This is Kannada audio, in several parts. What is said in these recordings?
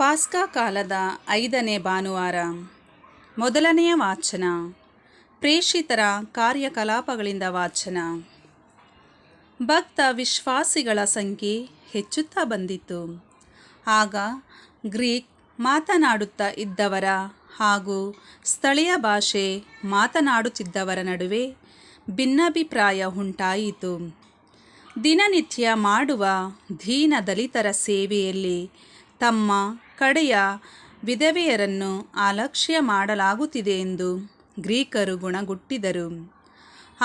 ಪಾಸ್ಕಾ ಕಾಲದ 5ನೇ ಭಾನುವಾರ. ಮೊದಲನೆಯ ವಾಚನ ಪ್ರೇಷಿತರ ಕಾರ್ಯಕಲಾಪಗಳಿಂದ ವಾಚನ. ಭಕ್ತ ವಿಶ್ವಾಸಿಗಳ ಸಂಖ್ಯೆ ಹೆಚ್ಚುತ್ತಾ ಬಂದಿತು. ಆಗ ಗ್ರೀಕ್ ಮಾತನಾಡುತ್ತಾ ಇದ್ದವರ ಹಾಗೂ ಸ್ಥಳೀಯ ಭಾಷೆ ಮಾತನಾಡುತ್ತಿದ್ದವರ ನಡುವೆ ಭಿನ್ನಾಭಿಪ್ರಾಯ ಉಂಟಾಯಿತು. ದಿನನಿತ್ಯ ಮಾಡುವ ದೀನ ದಲಿತರ ಸೇವೆಯಲ್ಲಿ ತಮ್ಮ ಕಡೆಯ ವಿಧವೆಯರನ್ನು ಅಲಕ್ಷ್ಯ ಮಾಡಲಾಗುತ್ತಿದೆ ಎಂದು ಗ್ರೀಕರು ಗುಣಗುಟ್ಟಿದರು.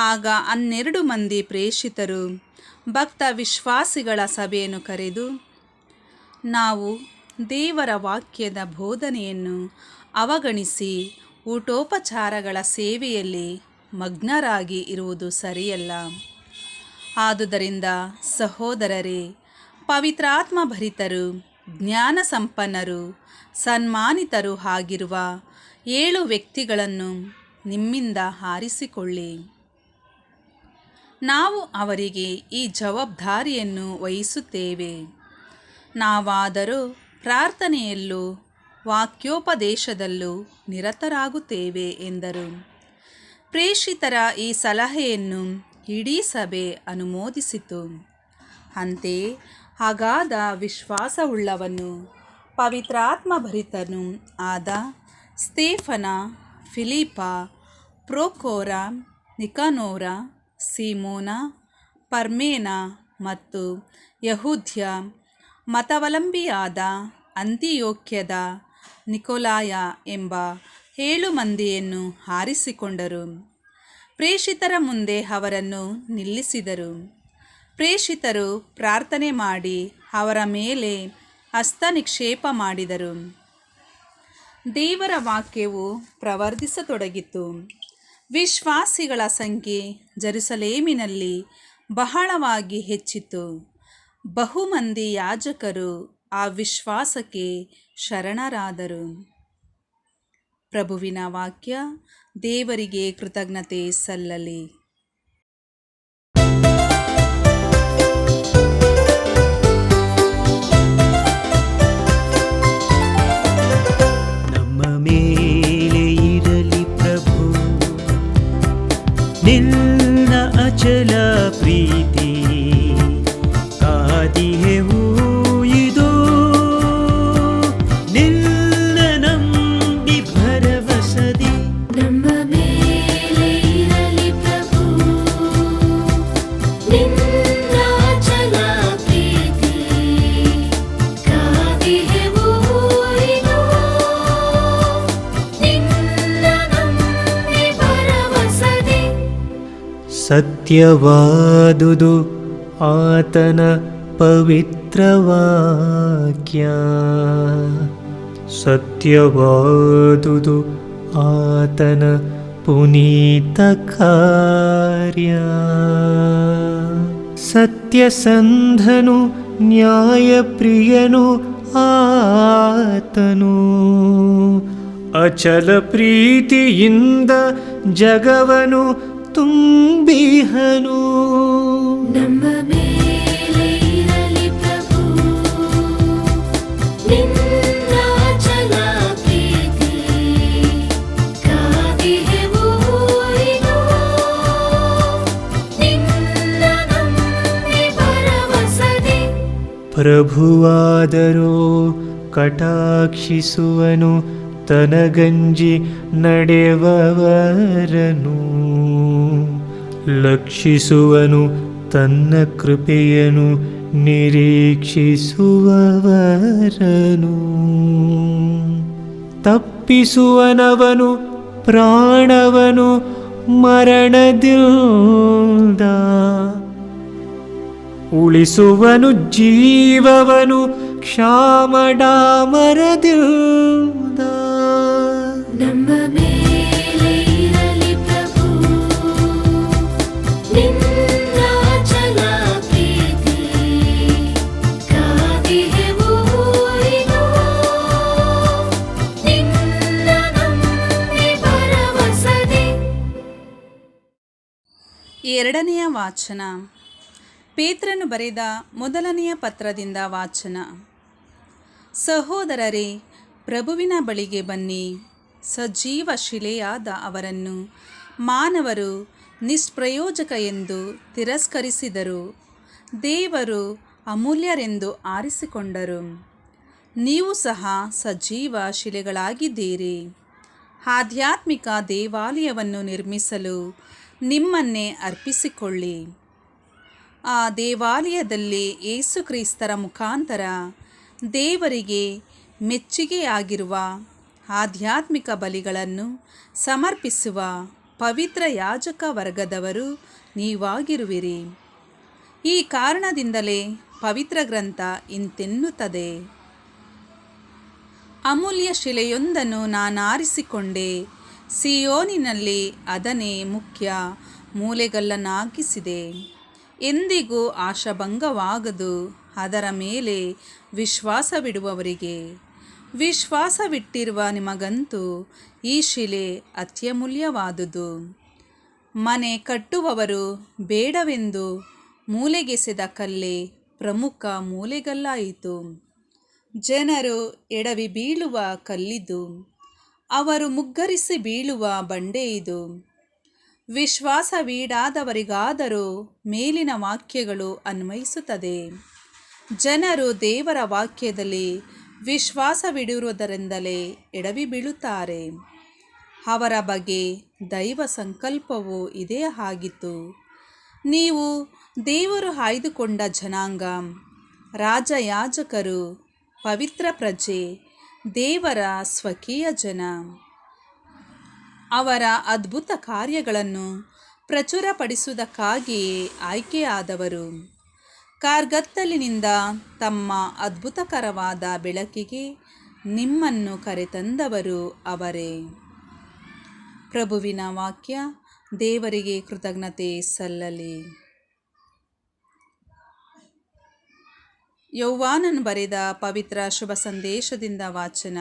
ಆಗ 12 ಮಂದಿ ಪ್ರೇಷಿತರು ಭಕ್ತ ವಿಶ್ವಾಸಿಗಳ ಸಭೆಯನ್ನು ಕರೆದು, ನಾವು ದೇವರ ವಾಕ್ಯದ ಬೋಧನೆಯನ್ನು ಅವಗಣಿಸಿ ಊಟೋಪಚಾರಗಳ ಸೇವೆಯಲ್ಲಿ ಮಗ್ನರಾಗಿ ಇರುವುದು ಸರಿಯಲ್ಲ. ಆದುದರಿಂದ ಸಹೋದರರೇ, ಪವಿತ್ರಾತ್ಮ ಭರಿತರು, ಜ್ಞಾನ ಸಂಪನ್ನರು, ಸನ್ಮಾನಿತರೂ ಆಗಿರುವ 7 ವ್ಯಕ್ತಿಗಳನ್ನು ನಿಮ್ಮಿಂದ ಆರಿಸಿಕೊಳ್ಳಿ. ನಾವು ಅವರಿಗೆ ಈ ಜವಾಬ್ದಾರಿಯನ್ನು ವಹಿಸುತ್ತೇವೆ. ನಾವಾದರೂ ಪ್ರಾರ್ಥನೆಯಲ್ಲೂ ವಾಕ್ಯೋಪದೇಶದಲ್ಲೂ ನಿರತರಾಗುತ್ತೇವೆ ಎಂದರು. ಪ್ರೇಷಿತರ ಈ ಸಲಹೆಯನ್ನು ಇಡೀ ಸಭೆ ಅನುಮೋದಿಸಿತು. ಅಂತೆಯೇ ಅಗಾಧ ವಿಶ್ವಾಸವುಳ್ಳವನು, ಪವಿತ್ರಾತ್ಮ ಭರಿತನೂ ಆದ ಸ್ತೆಫನ, ಫಿಲಿಪ, ಪ್ರೊಕೋರ, ನಿಕನೋರ, ಸಿಮೋನ, ಪರ್ಮೇನ ಮತ್ತು ಯಹೂದ್ಯ ಮತಾವಲಂಬಿಯಾದ ಅಂತಿಯೋಕ್ಯದ ನಿಕೊಲಾಯ ಎಂಬ 7 ಮಂದಿಯನ್ನು ಆರಿಸಿಕೊಂಡರು. ಪ್ರೇಷಿತರ ಮುಂದೆ ಅವರನ್ನು ನಿಲ್ಲಿಸಿದರು. ಪ್ರೇಷಿತರು ಪ್ರಾರ್ಥನೆ ಮಾಡಿ ಅವರ ಮೇಲೆ ಹಸ್ತನಿಕ್ಷೇಪ ಮಾಡಿದರು. ದೇವರ ವಾಕ್ಯವು ಪ್ರವರ್ಧಿಸತೊಡಗಿತು. ವಿಶ್ವಾಸಿಗಳ ಸಂಖ್ಯೆ ಜೆರುಸಲೇಮಿನಲ್ಲಿ ಬಹಳವಾಗಿ ಹೆಚ್ಚಿತು. ಬಹುಮಂದಿ ಯಾಜಕರು ಆ ವಿಶ್ವಾಸಕ್ಕೆ ಶರಣರಾದರು. ಪ್ರಭುವಿನ ವಾಕ್ಯ. ದೇವರಿಗೆ ಕೃತಜ್ಞತೆ ಸಲ್ಲಲಿ. ನಮ್ಮ ಮೇಲೆ ಇರಲಿ ಪ್ರಭು ನಿನ್ನ ಅಚಲ ಪ್ರೀತಿ, ಕಾದಿಹೆವು ಇದು ನಿನ್ನ ನಂಬಿ ಭರವಸದಿ. ನಮ್ಮ ಮೇಲೆ ಇರಲಿ ಪ್ರಭು ನಿನ್ನ ಅಚಲ ಪ್ರೀತಿ, ಕಾದಿಹೆವು ಇದು ನಿನ್ನ ನಂಬಿ ಭರವಸದಿ. ಸತ್ಯವಾದುದು ಆತನ ಪವಿತ್ರ ವಾಕ್ಯ, ಸತ್ಯವಾದುದು ಆತನ ಪುನೀತ ಕಾರ್ಯ. ಸತ್ಯಸಂಧನು ನ್ಯಾಯಪ್ರಿಯನು ಆತನು, ಅಚಲ ಪ್ರೀತಿಯಿಂದ ಜಗವನು ತುಂಬಿಹನು. ನಮ್ಮ ಮೇಲೆ ಇರಲಿ ಪ್ರಭು ನಿನ್ನ ಅಚಲ ಪ್ರೀತಿ, ಕಾದಿಹೆವು ಇದು ನಿನ್ನ ನಂಬಿ ಭರವಸದಿ. ಪ್ರಭುವಾದರೋ ಕಟಾಕ್ಷಿಸುವನು ತನಗಂಜಿ ನಡೆವವರನು, ಲಕ್ಷಿಸುವನು ತನ್ನ ಕೃಪೆಯನ್ನು ನಿರೀಕ್ಷಿಸುವವರನು. ತಪ್ಪಿಸುವನವನು ಪ್ರಾಣವನು ಮರಣದಿಂದ, ಉಳಿಸುವನು ಜೀವವನು ಕ್ಷಾಮಡಾಮರದಿಂದ. ನಮ್ಮ ಮೇಲೆ ಇರಲಿ ಪ್ರಭು ನಿನ್ನ ಅಚಲ ಪ್ರೀತಿ, ಕಾದಿಹೆವು ಇದು ನಿನ್ನ ನಂಬಿ ಭರವಸದಿ. ಎರಡನೆಯ ವಾಚನ ಪೇತ್ರನು ಬರೆದ ಮೊದಲನೆಯ ಪತ್ರದಿಂದ ವಾಚನ. ಸಹೋದರರೇ, ಪ್ರಭುವಿನ ಬಳಿಗೆ ಬನ್ನಿ. ಸಜೀವ ಶಿಲೆಯಾದ ಅವರನ್ನು ಮಾನವರು ನಿಷ್ಪ್ರಯೋಜಕ ಎಂದು ತಿರಸ್ಕರಿಸಿದರು, ದೇವರು ಅಮೂಲ್ಯರೆಂದು ಆರಿಸಿಕೊಂಡರು. ನೀವು ಸಹ ಸಜೀವ ಶಿಲೆಗಳಾಗಿದ್ದೀರಿ. ಆಧ್ಯಾತ್ಮಿಕ ದೇವಾಲಯವನ್ನು ನಿರ್ಮಿಸಲು ನಿಮ್ಮನ್ನೇ ಅರ್ಪಿಸಿಕೊಳ್ಳಿ. ಆ ದೇವಾಲಯದಲ್ಲಿ ಯೇಸುಕ್ರಿಸ್ತರ ಮುಖಾಂತರ ದೇವರಿಗೆ ಮೆಚ್ಚುಗೆಯಾಗಿರುವ ಆಧ್ಯಾತ್ಮಿಕ ಬಲಿಗಳನ್ನು ಸಮರ್ಪಿಸುವ ಪವಿತ್ರ ಯಾಜಕ ವರ್ಗದವರು ನೀವಾಗಿರುವಿರಿ. ಈ ಕಾರಣದಿಂದಲೇ ಪವಿತ್ರ ಗ್ರಂಥ ಇಂತೆನ್ನುತ್ತದೆ, ಅಮೂಲ್ಯ ಶಿಲೆಯೊಂದನ್ನು ನಾನಾರಿಸಿಕೊಂಡೆ, ಸಿಯೋನಿನಲ್ಲಿ ಅದನ್ನೇ ಮುಖ್ಯ ಮೂಲೆಗಲ್ಲನ್ನಾಗಿಸಿದೆ. ಎಂದಿಗೂ ಆಶಾಭಂಗವಾಗದು ಅದರ ಮೇಲೆ ವಿಶ್ವಾಸವಿಡುವವರಿಗೆ. ವಿಶ್ವಾಸವಿಟ್ಟಿರುವ ನಿಮಗಂತೂ ಈ ಶಿಲೆ ಅತ್ಯಮೂಲ್ಯವಾದುದು. ಮನೆ ಕಟ್ಟುವವರು ಬೇಡವೆಂದು ಮೂಲೆಗೆಸೆದ ಕಲ್ಲೇ ಪ್ರಮುಖ ಮೂಲೆಗಲ್ಲಾಯಿತು. ಜನರು ಎಡವಿ ಬೀಳುವ ಕಲ್ಲಿದು, ಅವರು ಮುಗ್ಗರಿಸಿ ಬೀಳುವ ಬಂಡೆ ಇದು. ವಿಶ್ವಾಸವೀಡಾದವರಿಗಾದರೂ ಮೇಲಿನ ವಾಕ್ಯಗಳು ಅನ್ವಯಿಸುತ್ತದೆ. ಜನರು ದೇವರ ವಾಕ್ಯದಲ್ಲಿ ವಿಶ್ವಾಸವಿಡುವುದರಿಂದಲೇ ಎಡವಿ ಬೀಳುತ್ತಾರೆ. ಅವರ ಬಗ್ಗೆ ದೈವ ಸಂಕಲ್ಪವೂ ಇದೇ ಆಗಿತ್ತು. ನೀವು ದೇವರು ಆಯ್ದುಕೊಂಡ ಜನಾಂಗ, ರಾಜಯಾಜಕರು, ಪವಿತ್ರ ಪ್ರಜೆ, ದೇವರ ಸ್ವಕೀಯ ಜನ. ಅವರ ಅದ್ಭುತ ಕಾರ್ಯಗಳನ್ನು ಪ್ರಚುರಪಡಿಸುವುದಕ್ಕಾಗಿಯೇ ಆಯ್ಕೆಯಾದವರು. ಕಾರ್ಗತ್ತಲಿನಿಂದ ತಮ್ಮ ಅದ್ಭುತಕರವಾದ ಬೆಳಕಿಗೆ ನಿಮ್ಮನ್ನು ಕರೆತಂದವರು ಅವರೇ. ಪ್ರಭುವಿನ ವಾಕ್ಯ. ದೇವರಿಗೆ ಕೃತಜ್ಞತೆ ಸಲ್ಲಲಿ. ಯೋಹಾನನು ಬರೆದ ಪವಿತ್ರ ಶುಭ ಸಂದೇಶದಿಂದ ವಾಚನ.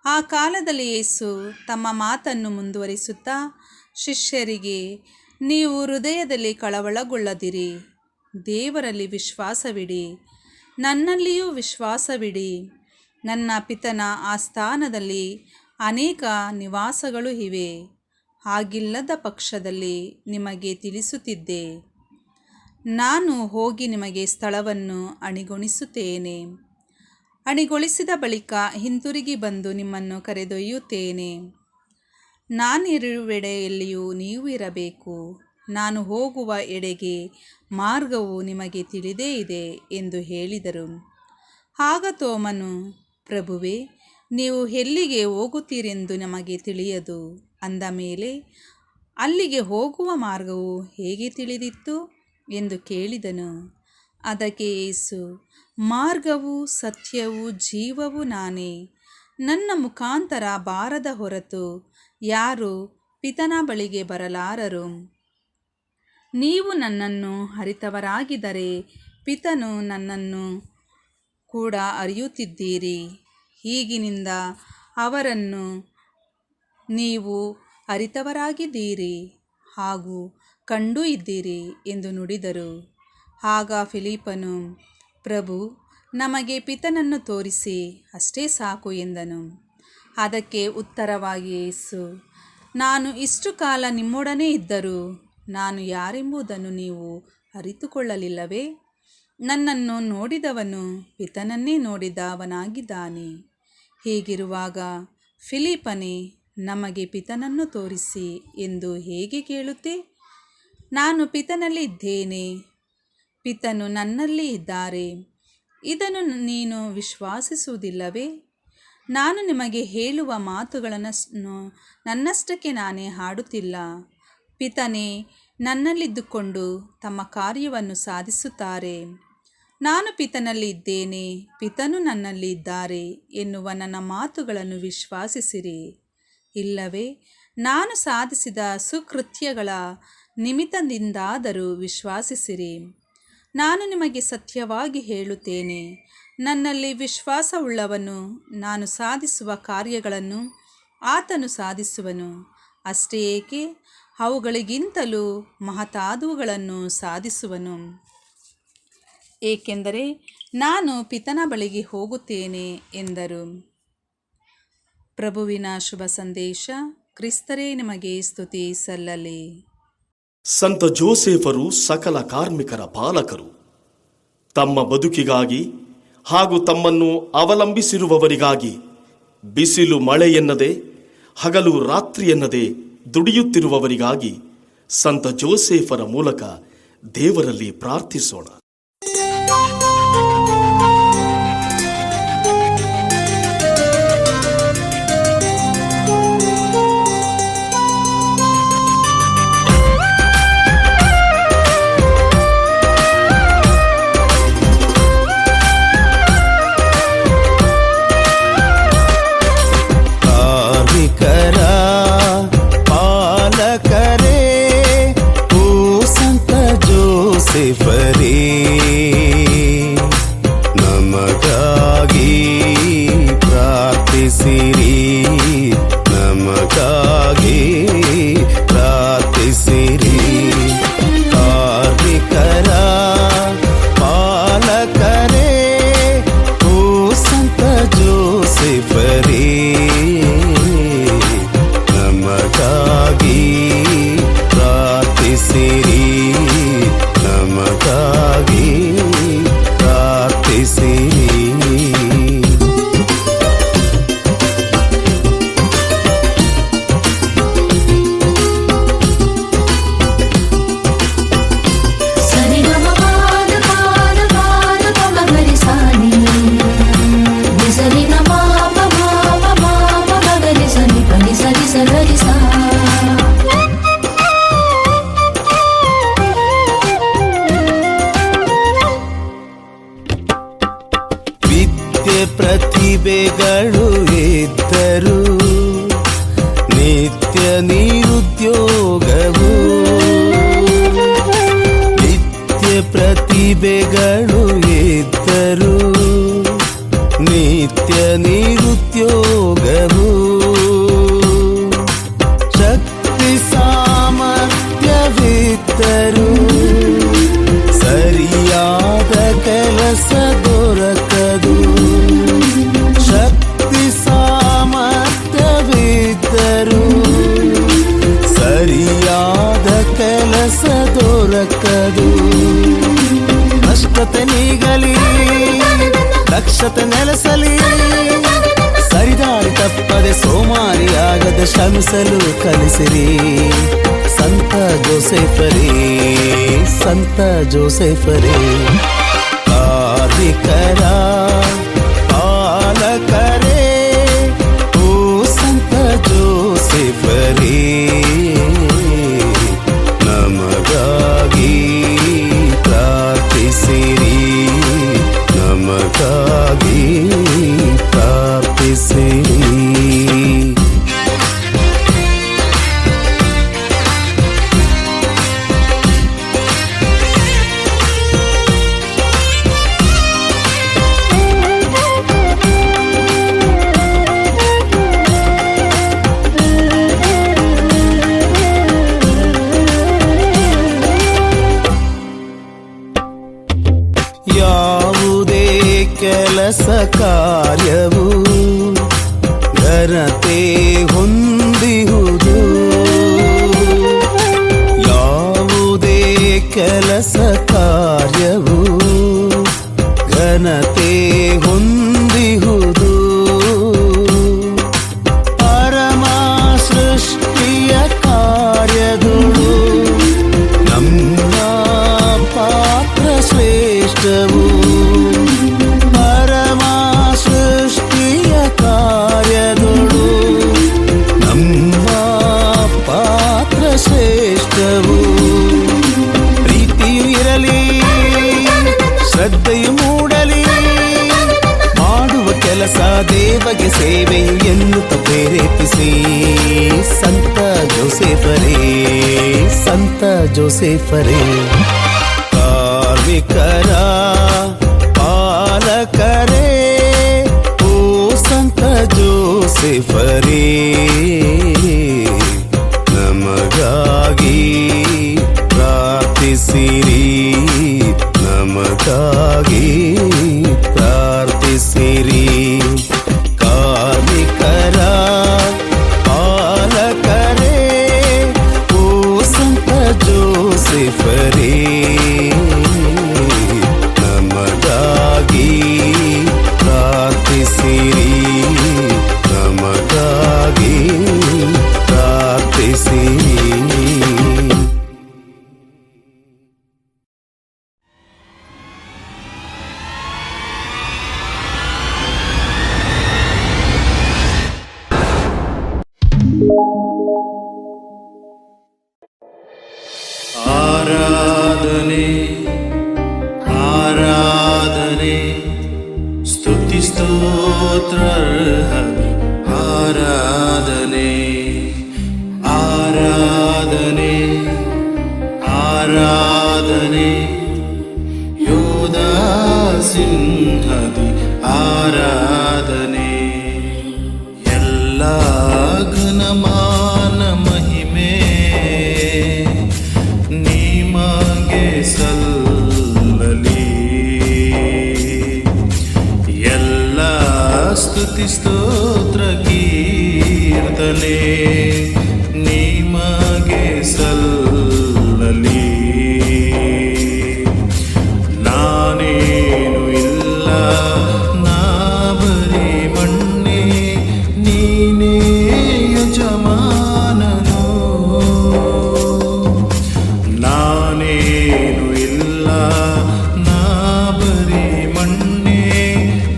ಆ ಕಾಲದಲ್ಲಿ ಯೇಸು ತಮ್ಮ ಮಾತನ್ನು ಮುಂದುವರಿಸುತ್ತಾ ಶಿಷ್ಯರಿಗೆ, ನೀವು ಹೃದಯದಲ್ಲಿ ಕಳವಳಗೊಳ್ಳದಿರಿ. ದೇವರಲ್ಲಿ ವಿಶ್ವಾಸವಿಡಿ, ನನ್ನಲ್ಲಿಯೂ ವಿಶ್ವಾಸವಿಡಿ. ನನ್ನ ಪಿತನ ಆಸ್ಥಾನದಲ್ಲಿ ಅನೇಕ ನಿವಾಸಗಳು ಇವೆ. ಹಾಗಿಲ್ಲದ ಪಕ್ಷದಲ್ಲಿ ನಿಮಗೆ ತಿಳಿಸುತ್ತಿದ್ದೆ. ನಾನು ಹೋಗಿ ನಿಮಗೆ ಸ್ಥಳವನ್ನು ಅಣಿಗೊಳಿಸುತ್ತೇನೆ. ಅಣಿಗೊಳಿಸಿದ ಬಳಿಕ ಹಿಂತಿರುಗಿ ಬಂದು ನಿಮ್ಮನ್ನು ಕರೆದೊಯ್ಯುತ್ತೇನೆ. ನಾನಿರುವೆಡೆಯಲ್ಲಿಯೂ ನೀವು ಇರಬೇಕು. ನಾನು ಹೋಗುವ ಎಡೆಗೆ ಮಾರ್ಗವು ನಿಮಗೆ ತಿಳಿದೇ ಇದೆ ಎಂದು ಹೇಳಿದರು. ಆಗ ತೋಮನು, ಪ್ರಭುವೇ, ನೀವು ಎಲ್ಲಿಗೆ ಹೋಗುತ್ತೀರೆಂದು ನಮಗೆ ತಿಳಿಯದು ಅಂದ ಮೇಲೆ ಅಲ್ಲಿಗೆ ಹೋಗುವ ಮಾರ್ಗವು ಹೇಗೆ ತಿಳಿದಿತ್ತು ಎಂದು ಕೇಳಿದನು. ಅದಕ್ಕೆ ಯೇಸು, ಮಾರ್ಗವೂ ಸತ್ಯವೂ ಜೀವವೂ ನಾನೇ. ನನ್ನ ಮುಖಾಂತರ ಬಾರದ ಹೊರತು ಯಾರೂ ಪಿತನ ಬಳಿಗೆ ಬರಲಾರರು. ನೀವು ನನ್ನನ್ನು ಅರಿತವರಾಗಿದ್ದರೆ ಪಿತನು ನನ್ನನ್ನು ಕೂಡ ಅರಿಯುತ್ತಿದ್ದೀರಿ. ಈಗಿನಿಂದ ಅವರನ್ನು ನೀವು ಅರಿತವರಾಗಿದ್ದೀರಿ ಹಾಗೂ ಕಂಡೂ ಇದ್ದೀರಿ ಎಂದು ನುಡಿದರು. ಆಗ ಫಿಲಿಪ್ಪನು, ಪ್ರಭು, ನಮಗೆ ಪಿತನನ್ನು ತೋರಿಸಿ ಅಷ್ಟೇ ಸಾಕು ಎಂದನು. ಅದಕ್ಕೆ ಉತ್ತರವಾಗಿ ಯೇಸು, ನಾನು ಇಷ್ಟು ಕಾಲ ನಿಮ್ಮೊಡನೆ ಇದ್ದರೂ ನಾನು ಯಾರೆಂಬುದನ್ನು ನೀವು ಅರಿತುಕೊಳ್ಳಲಿಲ್ಲವೇ? ನನ್ನನ್ನು ನೋಡಿದವನು ಪಿತನನ್ನೇ ನೋಡಿದವನಾಗಿದ್ದಾನೆ. ಹೀಗಿರುವಾಗ ಫಿಲಿಪ್ಪನೇ, ನಮಗೆ ಪಿತನನ್ನು ತೋರಿಸಿ ಎಂದು ಹೇಗೆ ಕೇಳುತ್ತೆ? ನಾನು ಪಿತನಲ್ಲಿ ಇದ್ದೇನೆ, ಪಿತನು ನನ್ನಲ್ಲಿ ಇದ್ದಾರೆ. ಇದನ್ನು ನೀನು ವಿಶ್ವಾಸಿಸುವುದಿಲ್ಲವೇ? ನಾನು ನಿಮಗೆ ಹೇಳುವ ಮಾತುಗಳನ್ನು ನನ್ನಷ್ಟಕ್ಕೆ ನಾನೇ ಹಾಡುತ್ತಿಲ್ಲ. ಪಿತನೇ ನನ್ನಲ್ಲಿದ್ದುಕೊಂಡು ತಮ್ಮ ಕಾರ್ಯವನ್ನು ಸಾಧಿಸುತ್ತಾರೆ. ನಾನು ಪಿತನಲ್ಲಿ ಇದ್ದೇನೆ, ಪಿತನು ನನ್ನಲ್ಲಿ ಇದ್ದಾರೆ ಎನ್ನುವ ನನ್ನ ಮಾತುಗಳನ್ನು ವಿಶ್ವಾಸಿಸಿರಿ. ಇಲ್ಲವೇ ನಾನು ಸಾಧಿಸಿದ ಸುಕೃತ್ಯಗಳ ನಿಮಿತ್ತದಿಂದಾದರೂ ವಿಶ್ವಾಸಿಸಿರಿ. ನಾನು ನಿಮಗೆ ಸತ್ಯವಾಗಿ ಹೇಳುತ್ತೇನೆ, ನನ್ನಲ್ಲಿ ವಿಶ್ವಾಸವುಳ್ಳವನು ನಾನು ಸಾಧಿಸುವ ಕಾರ್ಯಗಳನ್ನು ಆತನು ಸಾಧಿಸುವನು. ಅಷ್ಟೇ ಏಕೆ, ಅವುಗಳಿಗಿಂತಲೂ ಮಹತ್ತಾದವುಗಳನ್ನು ಸಾಧಿಸುವನು. ಏಕೆಂದರೆ ನಾನು ಪಿತನ ಬಳಿಗೆ ಹೋಗುತ್ತೇನೆ ಎಂದರು. ಪ್ರಭುವಿನ ಶುಭ ಸಂದೇಶ. ಕ್ರಿಸ್ತರೇ ನಿಮಗೆ ಸ್ತುತಿ ಸಲ್ಲಲಿ. ಸಂತ ಜೋಸೆಫರು ಸಕಲ ಕಾರ್ಮಿಕರ ಪಾಲಕರು. ತಮ್ಮ ಬದುಕಿಗಾಗಿ ಹಾಗೂ ತಮ್ಮನ್ನು ಅವಲಂಬಿಸಿರುವವರಿಗಾಗಿ ಬಿಸಿಲು ಮಳೆ ಎನ್ನದೆ, ಹಗಲು ರಾತ್ರಿ ಎನ್ನದೆ ದುಡಿಯುತ್ತಿರುವವರಿಗಾಗಿ ಸಂತ ಜೋಸೆಫರ ಮೂಲಕ ದೇವರಲ್ಲಿ ಪ್ರಾರ್ಥಿಸೋಣ. ಜೋಸೆಫರೇ, ನಮಗಾಗಿ ಪ್ರಾರ್ಥಿಸಿರಿ, ನಮಗಾಗಿ ಪ್ರಾರ್ಥಿಸಿರಿ. ಕಾರ್ಮಿಕರ ಪಾಲಕರೇ, ಓ ಸಂತ ಜೋಸೆಫರೇ, ನಮಗಾಗಿ ಪ್ರಾರ್ಥಿಸಿರಿ, ನಮಗಾಗಿ ಪ್ರಾರ್ಥಿಸಿರಿ. ಪ್ರತಿಭೆಗಳು ಇದ್ದರು ನಿತ್ಯ ನಿರುದ್ಯೋಗವು, ನಿತ್ಯ ಪ್ರತಿಭೆಗಳು ಇದ್ದರು ನಿತ್ಯ ನಿರುದ್ಯೋಗವು, ಶಕ್ತಿ ಸಾಮರ್ಥ್ಯವಿದ್ದರು ಸರಿಯಾದ ಕೆಲಸ ದೊರಕದು, ಶಕ್ತಿ ಸಾಮರ್ಥ್ಯವಿದ್ದರು ಸರಿಯಾದ ಕೆಲಸ ದೊರಕದು. ನಷ್ಟತೆ ನೀಗಲಿ, ದಕ್ಷತೆ ನೆಲೆಸಲಿ, ಸರಿದಾರಿ ತಪ್ಪದೆ ಸೋಮಾರಿಯಾಗದೆ ಶ್ರಮಿಸಲು ಕಲಿಸಿರಿ. ಸಂತ ಜೋಸೆಫರೇ, ಸಂತ ಜೋಸೆಫರೇ, ಕಾರ್ಮಿಕರ ಪಾಲಕರೇ, ಓ ಸಂತ ಜೋಸೆಫರೇ, ನಮಗಾಗಿ ಪ್ರಾರ್ಥಿಸಿರಿ, ನಮಗಾಗಿ ಪ್ರಾರ್ಥಿಸಿರಿ. ಯಾವುದೇ ಕೆಲಸ ಕಾರ್ಯವು ಘನತೆ ಹೊಂದಿಹುದು, ಯಾವುದೇ ಕೆಲಸ ಕಾರ್ಯವು ಘನತೆ ಹೊಂದಿಹುದು, ಪರಮ ಸೃಷ್ಟಿಯ ಕಾರ್ಯಗಳು ನಮ್ಮ ಪಾತ್ರ ಶ್ರೇಷ್ಠವು, ಪರಮ ಸೃಷ್ಟಿಯ ಕಾರ್ಯಗಳು ನಮ್ಮ ಪಾತ್ರ ಶ್ರೇಷ್ಠವು. ಪ್ರೀತಿಯು ಇರಲಿ, ಶ್ರದ್ಧೆಯು ಮೂಡಲಿ, ಮಾಡುವ ಕೆಲಸ ದೇವಗೆ ಸೇವೆ ಎನ್ನುತ್ತ ಪ್ರೇರೇಪಿಸಿ. ಸಂತ ಜೋಸೆಫರೇ, ಸಂತ ಜೋಸೆಫರೇ, ಕಾರ್ಮಿಕರ ಪಾಲಕರೇ, ಓ ಸಂತ ಜೋಸೆಫರೇ, ನಮಗಾಗಿ ಪ್ರಾರ್ಥಿಸಿರಿ, ನಮಗಾಗಿ ಪ್ರಾರ್ಥಿಸಿರಿ. ಕಾರ್ಮಿಕರ ಪಾಲಕರೇ, ಓ ಸಂತ ಜೋಸೆಫರೇ, ನಮಗಾಗಿ ಪ್ರಾರ್ಥಿಸಿರಿ, ನಮಗಾಗಿ ಪ್ರಾರ್ಥಿಸಿರಿ. ಆರಾಧನೆ ಆರಾಧನೆ ಸ್ತುತಿ ಸ್ತೋತ್ರ ಆರಾಧನೆ ಆರಾಧನೆ ಆರಾಧನೆ ಯೋಧ ಸಿಂಹದಿ ಆರಾಧನೆ ಎಲ್ಲ ಘನಮಾನ ಮಹಿಮೆ ನಿಮಗೆ ಸಲ್ಲಲಿ. ಎಲ್ಲ ಸ್ತುತಿ ಸ್ತೋತ್ರ ಕೀರ್ತನೆ ನಿಮಗೆ ಸಲ್ಲಲಿ. ನಾನೇನು ಇಲ್ಲ, ನಾ ಬರೀ ಮಣ್ಣೆ, ನೀನೇ ಯಜಮಾನನು. ನಾನೇನು ಇಲ್ಲ, ನಾ ಬರೀ ಮಣ್ಣೆ,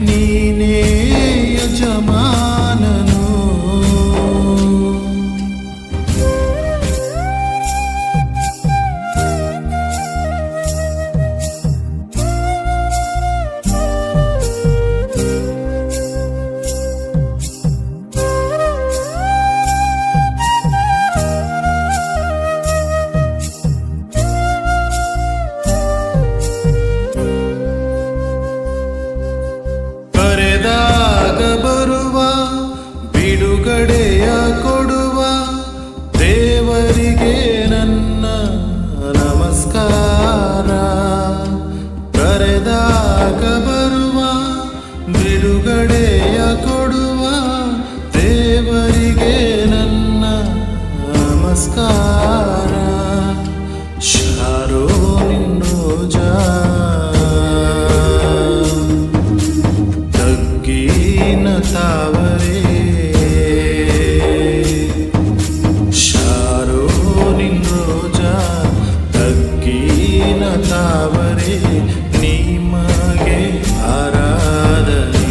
ನೀನೇ ಯಜಮಾನನು. ಕರೆದಾಗ ಬರುವ, ಬಿಡುಗಡೆಯ ಕೊಡುವ ದೇವರಿಗೆ ನನ್ನ ನಮಸ್ಕಾರ. ಕರೆದಾಗ ಬರುವ, ಬಿಡುಗಡೆಯ ಕೊಡುವ ದೇವರಿಗೆ ನನ್ನ ನಮಸ್ಕಾರ. ಶಾರೋನಿನ್ ರೋಜಾ ತಗ್ಗಿನ ತಾವರೆ, ಶಾರೋನಿನ್ ರೋಜಾ ತಗ್ಗಿನ ತಾವರೆ, ನಿಮಗೆ ಆರಾಧನೆ.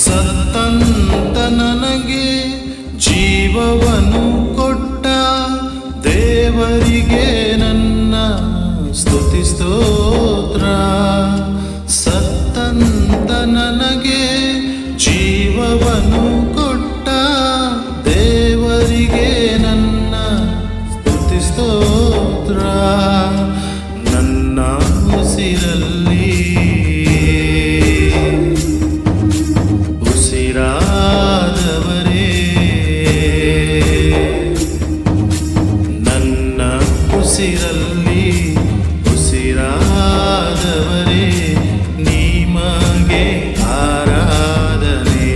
ಸತ್ತಂತ ನನಗೆ ಜೀವವನ್ನು ಕೊಟ್ಟ ದೇವರಿಗೆ ನನ್ನ ಸ್ತುತಿ ಸ್ತೋತ್ರ. ಸತ್ತಂತ ನನಗೆ ಜೀವವನ್ನು ಕೊಟ್ಟ ದೇವರಿಗೆ ನನ್ನ ಸ್ತುತಿ ಸ್ತೋತ್ರ. ನನ್ನ ಉಸಿರಲ್ಲಿ ಉಸಿರಾದವರೇ, ನನ್ನ ಉಸಿರಲ್ಲಿ ಉಸಿರಾದವರೇ, ನಿಮಗೆ ಆರಾಧನೆ.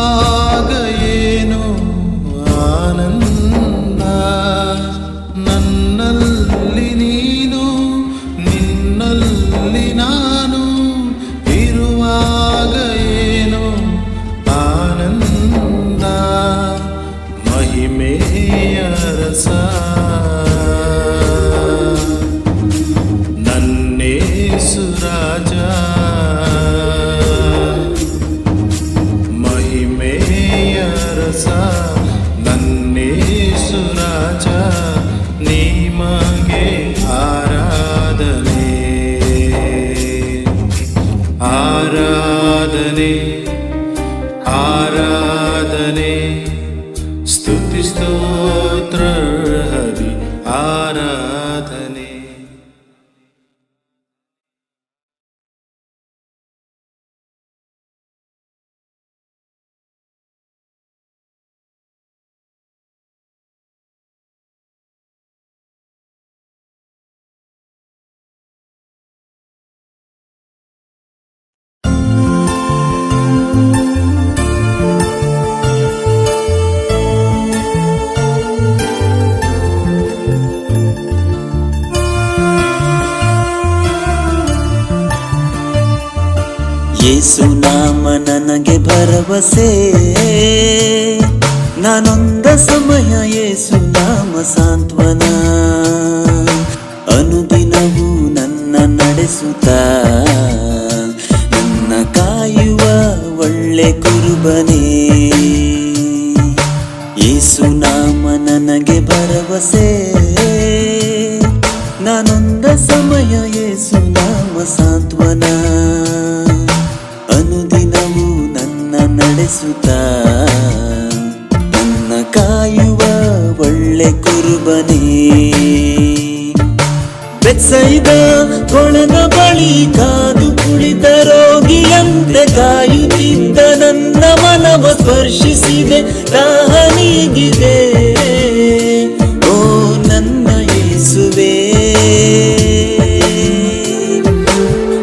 ಇರುವಾಗ ಏನು ಆನಂದ, ನನ್ನಲ್ಲಿ ನೀನು ನಿನ್ನಲ್ಲಿ ನಾನು ಇರುವಾಗ ಏನು ಆನಂದ. ಮಹಿಮೆಯ ರಸ ನನ್ನೇಸು ರಾಜ, ಮಹಿಮೆಯ ರಸ ನನ್ನೇಸು ರಾಜ, ನಿಮಗೆ ಆರಾಧನೆ ಆರಾಧನೆ ಆರಾಧನೆ, ಸ್ತುತಿ ಸ್ತೋತ್ರ ಹರಿ ಆರಾಧನೆ. ಯೇಸು ನಾಮ ನನಗೆ ಭರವಸೆ, ನಾನೊಂದ ಸಮಯ ಯೇಸು ನಾಮ ಸಾಂತ್ವನ, ಅನುದಿನವೂ ನನ್ನ ನಡೆಸುತ್ತಾ ನನ್ನ ಕಾಯುವ ಒಳ್ಳೆ ಕುರುಬನೇ. ಯೇಸು ನಾಮ ನನಗೆ ಭರವಸೆ, ನಾನೊಂದ ಸಮಯ ಯೇಸು ನಾಮ ಸಾಂತ್ವನ, ಅನುದಿನವೂ ನನ್ನ ನಡೆಸುತ್ತಾ ನನ್ನ ಕಾಯುವ ಒಳ್ಳೆ ಕುರುಬನೇ. ಬೆತ್ಸೈದ ಕೊಳದ ಬಳಿ ಕಾದು ಕುಳಿತ ರೋಗಿಯಂತೆ ಕಾಯುತ್ತಿದ್ದ ನನ್ನ ಮನವ ಸ್ಪರ್ಶಿಸಿದೆ, ದಾಹ ನೀಗಿದೆ ಓ ನನ್ನ ಯೇಸುವೇ.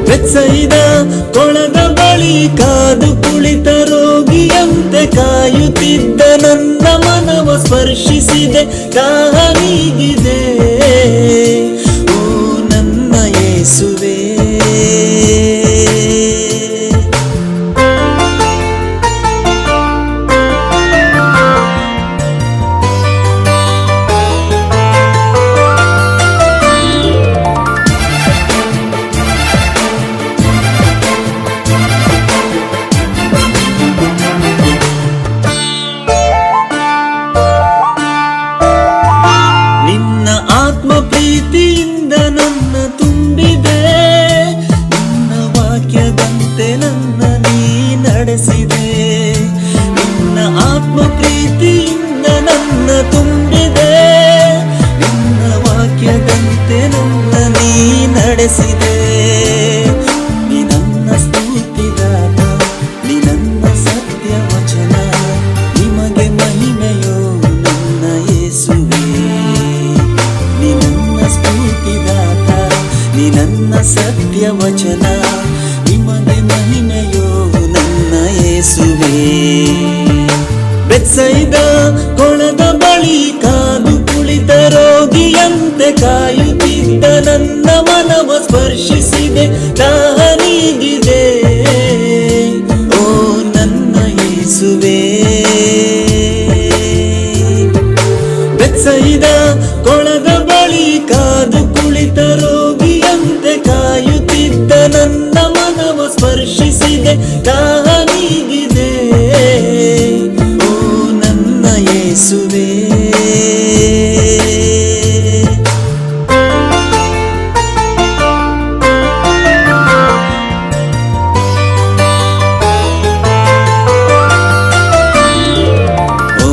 ಬೆತ್ಸೈದ ಕೊಳದ ಬಳಿ ಕಾದು ಕುಳಿತ ರೋಗಿಯಂತೆ ಕಾಯುತ್ತಿದ್ದ ನನ್ನ ಮನವ ಸ್ಪರ್ಶಿಸಿದೆ, ದಾಹ ನೀಗಿದೆ ಓ ನನ್ನ ಯೇಸುವೇ. ನಿನ್ನ ಆತ್ಮ ಪ್ರೀತಿಯಿಂದ ನನ್ನ ತುಂಬಿದೆ, ನಿನ್ನ ವಾಕ್ಯದಂತೆ ನನ್ನ ನೀ ನಡೆಸಿದೆ. ನಿನ್ನ ಆತ್ಮ ಪ್ರೀತಿಯಿಂದ ನನ್ನ ತುಂಬಿದೆ, ನಿನ್ನ ವಾಕ್ಯದಂತೆ ನನ್ನ ನೀ ನಡೆಸಿದೆ. ನೀ ನನ್ನ ಸ್ತುತಿದಾತ, ನೀ ನನ್ನ ಸತ್ಯ ವಚನ, ನಿಮಗೆ ಮಹಿಮೆಯೋ ನನ್ನ ಯೇಸುವೇ. ನೀ ನನ್ನ ಸ್ತುತಿದಾತ, ನೀ ನನ್ನ ಸತ್ಯ ವಚನ, ನಿಮಗೆ ಮಹಿಮೆಯೋ ನನ್ನ ಯೇಸುವೇ. ಬೆತ್ಸೈದ ಕೊಳದ ಬಳಿ ಕಾದು ಕುಳಿತ ರೋಗಿಯಂತೆ ಕಾಯುತ್ತಿದ್ದ ನನ್ನ ಮನವ ಸ್ಪರ್ಶಿಸಿದೆ, ದಾಹ ನೀಗಿದೆ ಓ ನನ್ನ ಯೇಸುವೇ. ಬೆತ್ಸೈದ ಕೊಳದ ಬಳಿ ಕಾದು ಕುಳಿತ ರೋಗಿಯಂತೆ ಕಾಯುತ್ತಿದ್ದ ನನ್ನ ಮನವ ಸ್ಪರ್ಶಿಸಿದೆ, ದಾಹ ನೀಗಿದೆ ಓ ನನ್ನ ಯೇಸುವೇ. ಓ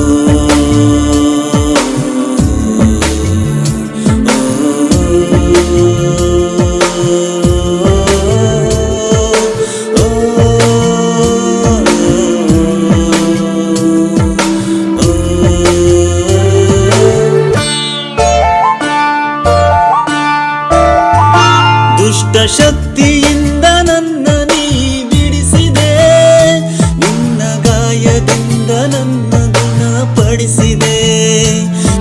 ಗಾಯದಿಂದ ನನ್ನ ಗುಣಪಡಿಸಿದೆ,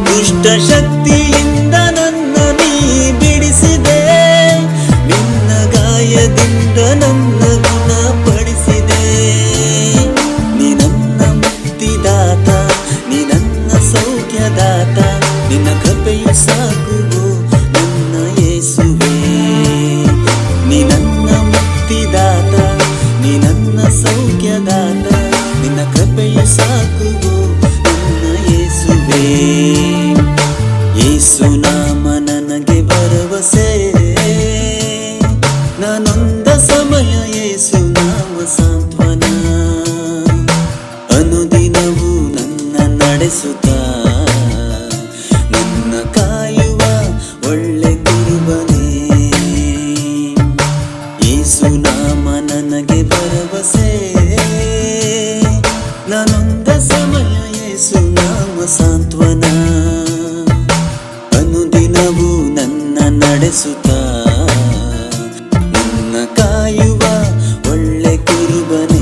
ದುಷ್ಟ ಶಕ್ತಿಯಿಂದ ನನ್ನ ನೀ ಬಿಡಿಸಿದೆ, ನಿನ್ನ ಗಾಯದಿಂದ ನನ್ನ ಗುಣಪಡಿಸಿದೆ. ನೀ ನನ್ನ ಮುಕ್ತಿದಾತ, ನೀ ನನ್ನ ಸೌಖ್ಯದಾತ, ನಿನ್ನ ಕೃಪೆಯು ಸಾಕುವು ನನ್ನ ಯೇಸುವೇ. ನೀ ನನ್ನ ಮುಕ್ತಿದಾತ, ನೀ ನನ್ನ ಸೌಖ್ಯದಾತ, ನಿನ್ನ ಕೃಪೆಯು ಸಾಕುವು ನನ್ನ ಯೇಸುವೇ. ಯೇಸು ನಾಮ ನನಗೆ ಭರವಸೆ, ನಾನೊಂದ ಸಮಯ ಯೇಸು ನಾಮ ಸಾಂತ್ವನ, ಅನುದಿನವೂ ನನ್ನ ನಡೆಸುತ್ತಾ ನನ್ನ ಕಾಯುವ ಒಳ್ಳೆ ಕುರುಬನೇ. ಯೇಸು ನಾಮ ನನಗೆ ಭರವಸೆ, ನಾನೊಂದ ಸಮಯ ಯೇಸು ನಾಮ ಸಾಂತ್ವನ, ಅನುದಿನವೂ ನನ್ನ ನಡೆಸುತ್ತಾ ನನ್ನ ಕಾಯುವ ಒಳ್ಳೆ ಕುರುಬನೇ.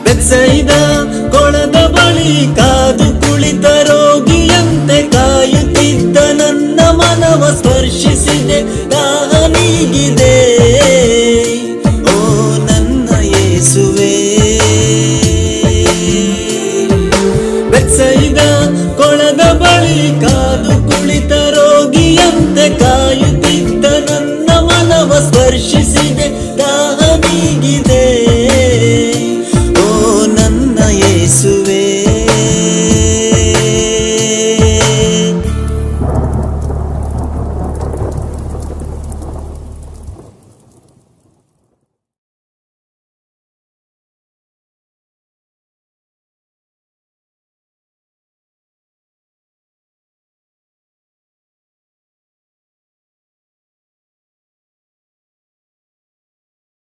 ಬೆತ್ಸೈದ ಕೊಳದ ಬಳಿ ಕಾದು ಕುಳಿತ ರೋಗಿಯಂತೆ ಕಾಯುತ್ತಿದ್ದ ನನ್ನ ಮನವ ಸ್ಪರ್ಶಿಸಿದೆ, ದಾಹ ನೀಗಿದೆ ಓ ನನ್ನ ಯೇಸುವೇ. ಬೆತ್ಸೈದ ಕೊಳದ ಬಳಿ ಕಾದು ಕುಳಿತ ರೋಗಿಯಂತೆ ಕಾಯುತ್ತಿದ್ದ ನನ್ನ ಮನವ ಸ್ಪರ್ಶಿಸಿದೆ,